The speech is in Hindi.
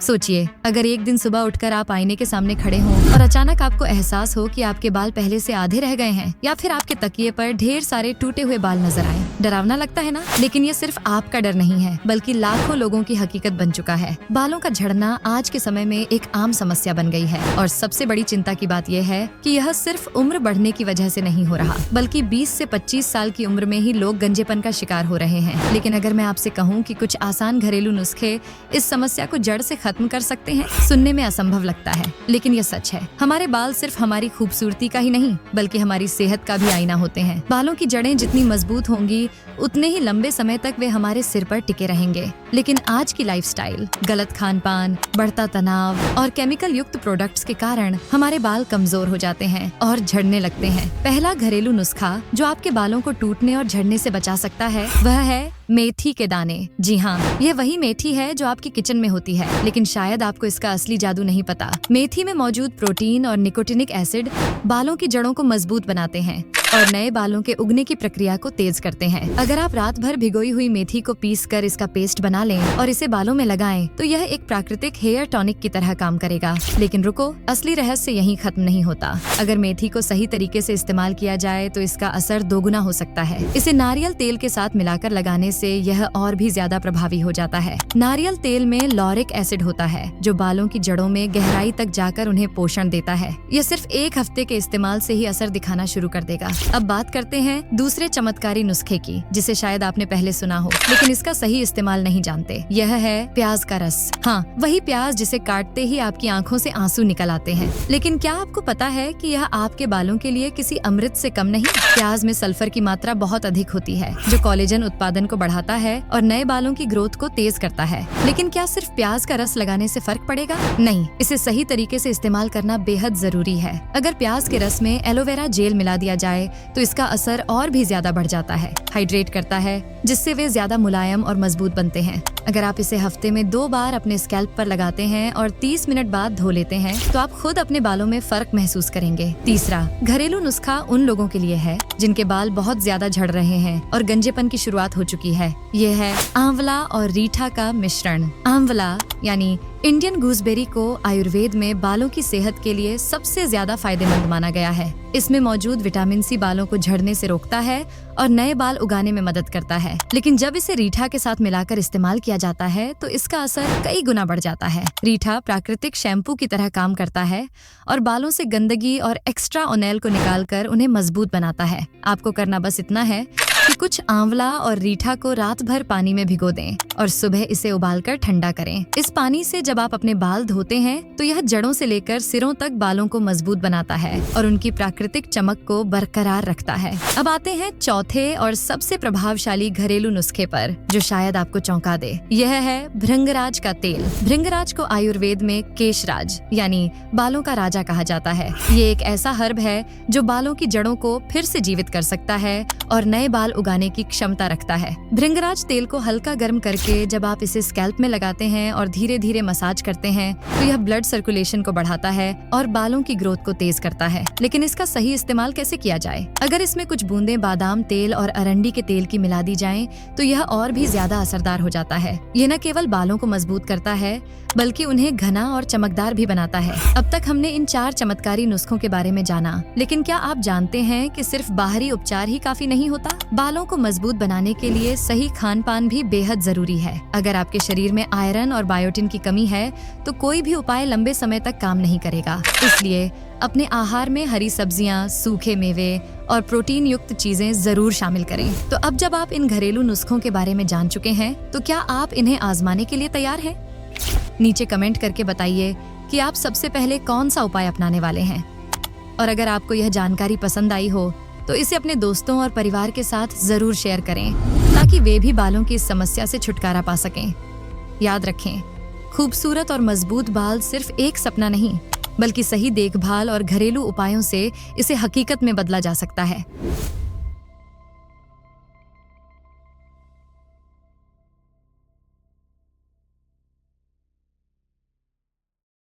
सोचिए, अगर एक दिन सुबह उठकर आप आईने के सामने खड़े हों और अचानक आपको एहसास हो कि आपके बाल पहले से आधे रह गए हैं, या फिर आपके तकिए पर ढेर सारे टूटे हुए बाल नजर आए। डरावना लगता है ना? लेकिन ये सिर्फ आपका डर नहीं है, बल्कि लाखों लोगों की हकीकत बन चुका है। बालों का झड़ना आज के समय में एक आम समस्या बन गई है, और सबसे बड़ी चिंता की बात यह है कि यह सिर्फ उम्र बढ़ने की वजह से नहीं हो रहा, बल्कि 20 से 25 साल की उम्र में ही लोग गंजेपन का शिकार हो रहे हैं। लेकिन अगर मैं आपसे कहूँ कि कुछ आसान घरेलू नुस्खे इस समस्या को जड़ से खत्म कर सकते हैं, सुनने में असंभव लगता है, लेकिन यह सच है। हमारे बाल सिर्फ हमारी खूबसूरती का ही नहीं, बल्कि हमारी सेहत का भी आईना होते हैं। बालों की जड़ें जितनी मजबूत होंगी, उतने ही लंबे समय तक वे हमारे सिर पर टिके रहेंगे। लेकिन आज की लाइफस्टाइल, गलत खान-पान, बढ़ता तनाव और केमिकल युक्त प्रोडक्ट्स के कारण हमारे बाल कमजोर हो जाते हैं और झड़ने लगते हैं। पहला घरेलू नुस्खा जो आपके बालों को टूटने और झड़ने से बचा सकता है, वह है मेथी के दाने। जी हाँ, यह वही मेथी है जो आपकी किचन में होती है, लेकिन शायद आपको इसका असली जादू नहीं पता। मेथी में मौजूद प्रोटीन और निकोटिनिक एसिड बालों की जड़ों को मजबूत बनाते हैं और नए बालों के उगने की प्रक्रिया को तेज करते हैं। अगर आप रात भर भिगोई हुई मेथी को पीसकर इसका पेस्ट बना लें और इसे बालों में लगाएं, तो यह एक प्राकृतिक हेयर टॉनिक की तरह काम करेगा। लेकिन रुको, असली रहस्य यहीं खत्म नहीं होता। अगर मेथी को सही तरीके से इस्तेमाल किया जाए तो इसका असर दोगुना हो सकता है। इसे नारियल तेल के साथ मिलाकर लगाने से यह और भी ज्यादा प्रभावी हो जाता है। नारियल तेल में लॉरिक एसिड होता है, जो बालों की जड़ों में गहराई तक जाकर उन्हें पोषण देता है। यह सिर्फ एक हफ्ते के इस्तेमाल से ही असर दिखाना शुरू कर देगा। अब बात करते हैं दूसरे चमत्कारी नुस्खे की, जिसे शायद आपने पहले सुना हो, लेकिन इसका सही इस्तेमाल नहीं जानते। यह है प्याज का रस। हाँ, वही प्याज जिसे काटते ही आपकी आंखों से आंसू निकल आते हैं। लेकिन क्या आपको पता है कि यह आपके बालों के लिए किसी अमृत से कम नहीं? प्याज में सल्फर की मात्रा बहुत अधिक होती है, जो कोलेजन उत्पादन को बढ़ाता है और नए बालों की ग्रोथ को तेज करता है। लेकिन क्या सिर्फ प्याज का रस लगाने से फर्क पड़ेगा? नहीं, इसे सही तरीके से इस्तेमाल करना बेहद जरूरी है। अगर प्याज के रस में एलोवेरा जेल मिला दिया जाए तो इसका असर और भी ज्यादा बढ़ जाता है। हाइड्रेट करता है, जिससे वे ज्यादा मुलायम और मजबूत बनते हैं। अगर आप इसे हफ्ते में 2 बार अपने स्कैल्प पर लगाते हैं और 30 मिनट बाद धो लेते हैं, तो आप खुद अपने बालों में फर्क महसूस करेंगे। तीसरा घरेलू नुस्खा उन लोगों के लिए है जिनके बाल बहुत ज्यादा झड़ रहे हैं और गंजेपन की शुरुआत हो चुकी है। ये है आंवला और रीठा का मिश्रण। आंवला यानी इंडियन गूसबेरी को आयुर्वेद में बालों की सेहत के लिए सबसे ज्यादा फायदेमंद माना गया है। इसमें मौजूद विटामिन सी बालों को झड़ने से रोकता है और नए बाल उगाने में मदद करता है। लेकिन जब इसे रीठा के साथ मिलाकर इस्तेमाल किया जाता है तो इसका असर कई गुना बढ़ जाता है। रीठा प्राकृतिक शैम्पू की तरह काम करता है और बालों से गंदगी और एक्स्ट्रा ओनेल को निकालकर उन्हें मजबूत बनाता है। आपको करना बस इतना है कि कुछ आंवला और रीठा को रात भर पानी में भिगो दें और सुबह इसे उबालकर ठंडा करें। इस पानी से जब आप अपने बाल धोते हैं तो यह जड़ों से लेकर सिरों तक बालों को मजबूत बनाता है और उनकी प्राकृतिक चमक को बरकरार रखता है। अब आते हैं चौथे और सबसे प्रभावशाली घरेलू नुस्खे पर, जो शायद आपको चौंका दे। यह है भृंगराज का तेल। भृंगराज को आयुर्वेद में केशराज यानी बालों का राजा कहा जाता है। ये एक ऐसा हर्ब है जो बालों की जड़ों को फिर से जीवित कर सकता है और नए बाल उगाने की क्षमता रखता है। भृंगराज तेल को हल्का गर्म करके जब आप इसे स्कैल्प में लगाते हैं और धीरे धीरे मसाज करते हैं, तो यह ब्लड सर्कुलेशन को बढ़ाता है और बालों की ग्रोथ को तेज करता है। लेकिन इसका सही इस्तेमाल कैसे किया जाए? अगर इसमें कुछ बूंदें बादाम तेल और अरंडी के तेल की मिला दी जाएं, तो यह और भी ज्यादा असरदार हो जाता है। ये न केवल बालों को मजबूत करता है, बल्कि उन्हें घना और चमकदार भी बनाता है। अब तक हमने इन 4 चमत्कारी नुस्खों के बारे में जाना, लेकिन क्या आप जानते हैं कि सिर्फ बाहरी उपचार ही काफी नहीं होता? बालों को मजबूत बनाने के लिए सही खान-पान भी बेहद जरूरी है। अगर आपके शरीर में आयरन और बायोटिन की कमी है, तो कोई भी उपाय लंबे समय तक काम नहीं करेगा। इसलिए अपने आहार में हरी सब्जियां, सूखे मेवे और प्रोटीन युक्त चीजें जरूर शामिल करें। तो अब जब आप इन घरेलू नुस्खों के बारे में जान चुके हैं, तो क्या आप इन्हें आजमाने के लिए तैयार हैं? नीचे कमेंट करके बताइए कि आप सबसे पहले कौन सा उपाय अपनाने वाले हैं। और अगर आपको यह जानकारी पसंद आई हो तो इसे अपने दोस्तों और परिवार के साथ जरूर शेयर करें, ताकि वे भी बालों की इस समस्या से छुटकारा पा सकें। याद रखें, खूबसूरत और मजबूत बाल सिर्फ एक सपना नहीं, बल्कि सही देखभाल और घरेलू उपायों से इसे हकीकत में बदला जा सकता है।